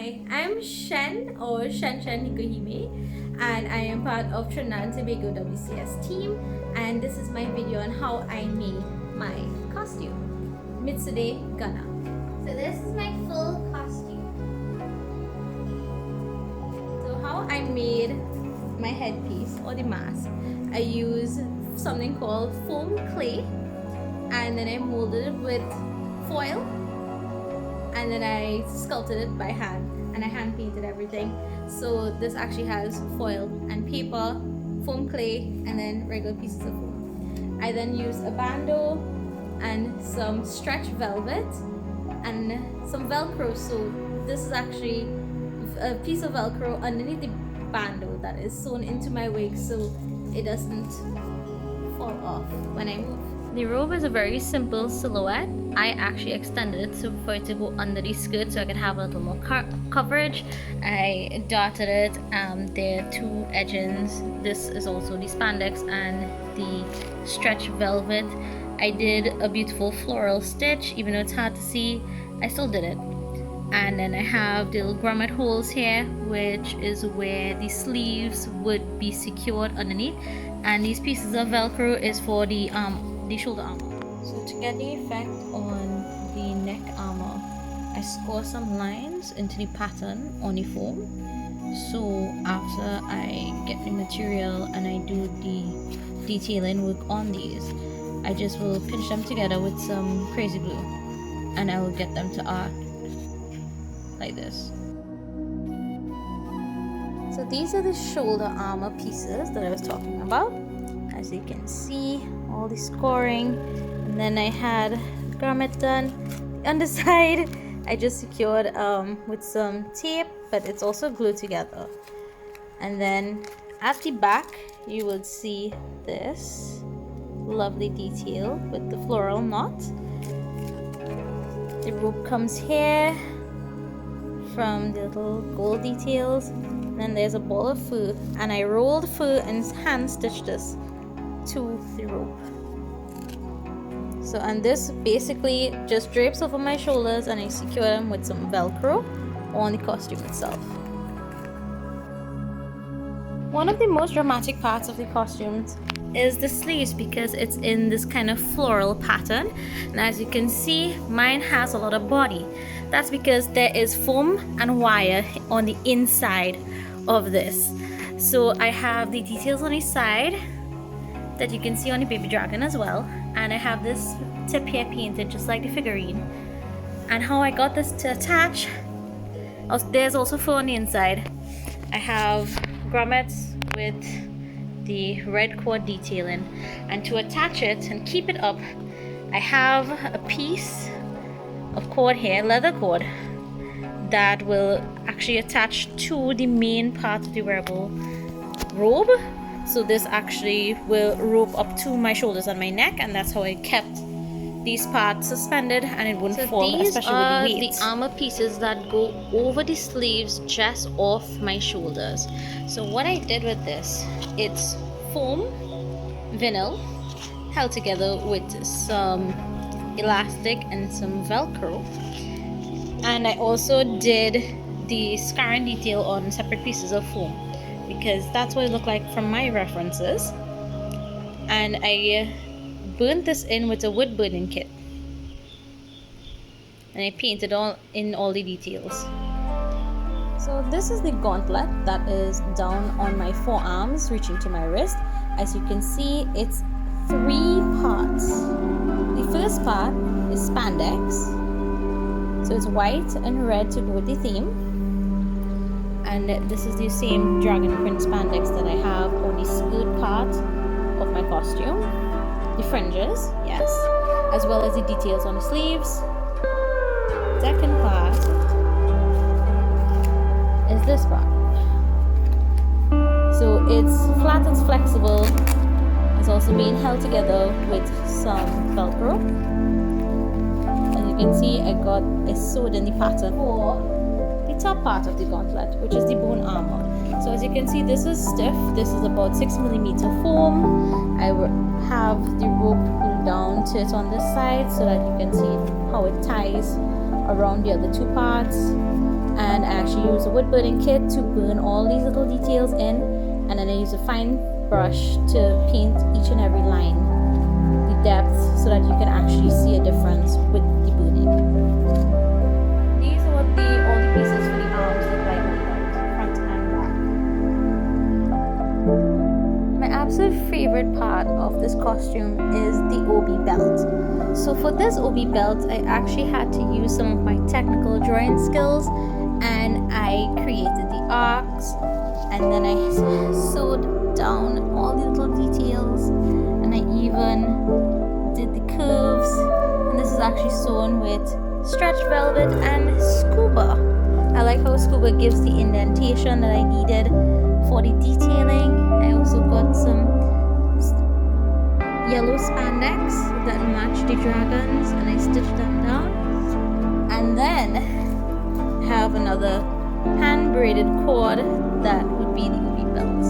Hi, I'm Chenchen Nekohime, and I am part of Trinidad and Tobago WCS team, and this is my video on how I made my costume. Mizutsune Ghana. So this is my full costume. So how I made my headpiece or the mask, I used something called foam clay, and then I molded it with foil, and then I sculpted it by hand, and I hand painted everything. So this actually has foil and paper, foam clay, and then regular pieces of foam. I then used a bandeau and some stretch velvet and some velcro. So this is actually a piece of velcro underneath the bandeau that is sewn into my wig so it doesn't fall off when I move. The robe is a very simple silhouette. I actually extended it so for it to go under the skirt so I could have a little more coverage. I darted it. There are two edgings. This is also the spandex and the stretch velvet. I did a beautiful floral stitch. Even though it's hard to see, I still did it. And then I have the little grommet holes here, which is where the sleeves would be secured underneath. And these pieces of velcro is for the shoulder armor. So to get the effect on the neck armor, I score some lines into the pattern on the foam. So after I get the material and I do the detailing work on these, I just will pinch them together with some crazy glue, and I will get them to art like this. So these are the shoulder armor pieces that I was talking about. As you can see, all the scoring, and then I had grommet done. The underside I just secured with some tape, but it's also glued together. And then at the back you will see this lovely detail with the floral knot. The rope comes here from the little gold details, and then there's a ball of fur, and I rolled fur and hand stitched this to the rope. So, and this basically just drapes over my shoulders, and I secure them with some velcro on the costume itself. One of the most dramatic parts of the costumes is the sleeves, because it's in this kind of floral pattern, and as you can see, mine has a lot of body. That's because there is foam and wire on the inside of this. So I have the details on the side that you can see on the baby dragon as well, and I have this tip here painted just like the figurine. And how I got this to attach, there's also fur on the inside. I have grommets with the red cord detailing, and to attach it and keep it up, I have a piece of cord here, leather cord, that will actually attach to the main part of the wearable robe. So this actually will rope up to my shoulders and my neck, and that's how I kept these parts suspended and it wouldn't fall, especially with the weight. These are the armor pieces that go over the sleeves just off my shoulders. So what I did with this, it's foam, vinyl, held together with some elastic and some velcro, and I also did the scarring detail on separate pieces of foam, because that's what it looked like from my references. And I burnt this in with a wood burning kit, and I painted all the details. So this is the gauntlet that is down on my forearms reaching to my wrist. As you can see, it's 3 parts. The first part is spandex, so it's white and red to go with the theme. And this is the same dragon print spandex that I have on the skirt part of my costume. The fringes, yes, as well as the details on the sleeves. Second part is this part. So it's flat, it's flexible. It's also being held together with some velcro. As you can see, I sewed in the pattern for the top part of the gauntlet, which is the bone armor. So as you can see, this is stiff. This is about 6mm foam. I have the rope pulled down to it on this side so that you can see how it ties around the other 2 parts. And I actually use a wood burning kit to burn all these little details in, and then I use a fine brush to paint each and every line, the depth, so that you can actually see a difference with the burning. These are what all the pieces for the arms look like front and back. My absolute favorite part of this costume is the obi belt. So for this obi belt, I actually had to use some of my technical drawing skills, and I created the arcs, and then I sewed down all the little details, and I even did the curves, and this is actually sewn with stretch velvet and scuba. I like how scuba gives the indentation that I needed for the detailing. I also got some yellow spandex that matched the dragons, and I stitched them down, and then have another hand braided cord that would be the obi belt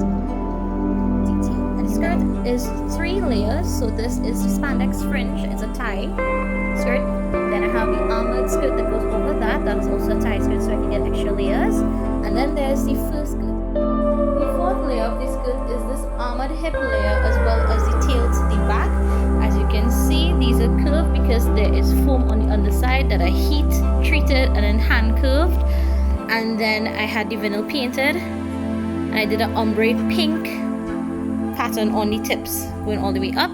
detail. And the skirt is 3 layers, so this is the spandex fringe, it's a tie skirt. Then I have the armored skirt that goes over that, that's also a tie skirt, so I can get extra layers. And then there's the first skirt. The fourth layer of the skirt is this armored hip layer, as well as the tail to the back. As you can see, these are curved because there is foam on the underside that I heat treated and then hand curved. And then I had the vinyl painted, and I did an ombre pink pattern on the tips going all the way up.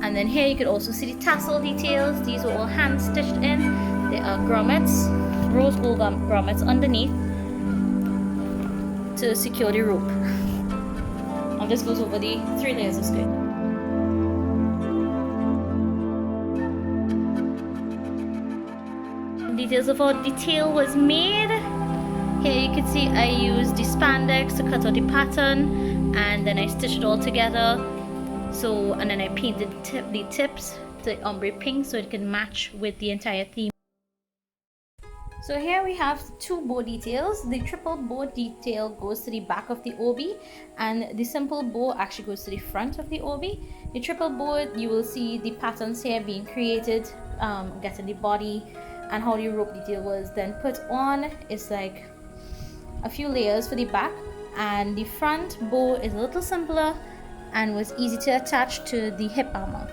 And then here you could also see the tassel details. These were all hand stitched in. There are grommets, rose gold grommets underneath to secure the rope. And this goes over the 3 layers of skirt. Details of how the tail was made. Here you can see I used the spandex to cut out the pattern, and then I stitched it all together. So, and then I painted the tips to ombre pink so it can match with the entire theme. So here we have 2 bow details. The triple bow detail goes to the back of the obi, and the simple bow actually goes to the front of the obi. The triple bow, you will see the patterns here being created, getting the body, and how the rope detail was then put on. It's like a few layers for the back, and the front bow is a little simpler and was easy to attach to the hip armor.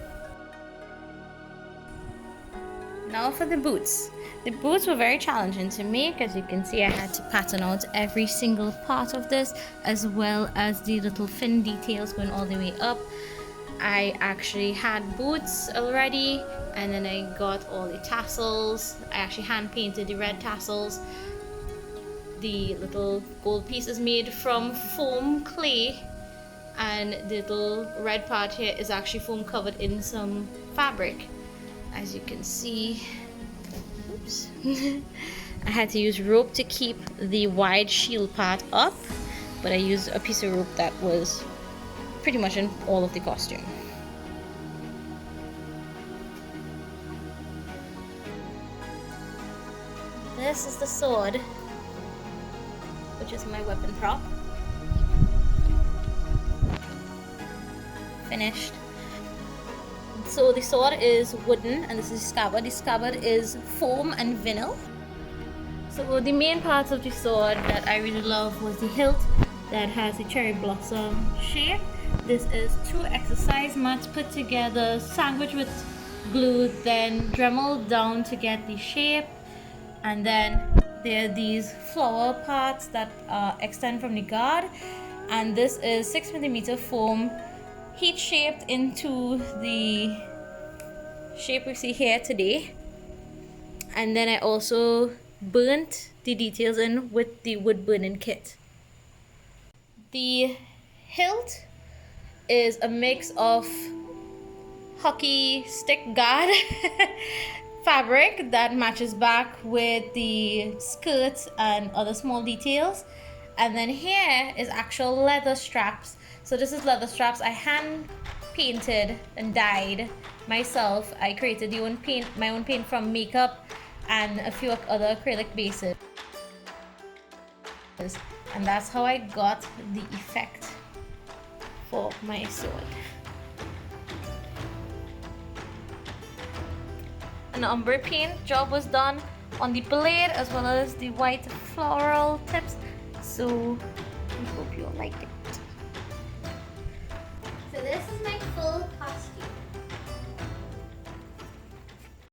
Now for the boots. The boots were very challenging to make. As you can see, I had to pattern out every single part of this, as well as the little fin details going all the way up. I actually had boots already, and then I got all the tassels. I actually hand painted the red tassels. The little gold pieces made from foam clay, and the little red part here is actually foam covered in some fabric. As you can see, oops. I had to use rope to keep the wide shield part up, but I used a piece of rope that was pretty much in all of the costume. This is the sword, which is my weapon prop. Finished. So the sword is wooden, and this is the scabbard. The scabbard is foam and vinyl. So the main parts of the sword that I really love was the hilt that has a cherry blossom shape. This is 2 exercise mats put together, sandwiched with glue, then dremeled down to get the shape. And then there are these flower parts that extend from the guard, and this is 6mm foam heat shaped into the shape we see here today. And then I also burnt the details in with the wood burning kit. The hilt is a mix of hockey stick guard fabric that matches back with the skirt and other small details. And then here is actual leather straps. So this is leather straps I hand painted and dyed myself. I created my own paint from makeup and a few other acrylic bases. And that's how I got the effect for my sword. An ombre paint job was done on the blade as well as the white floral tips. So we hope you'll like it. So this is my full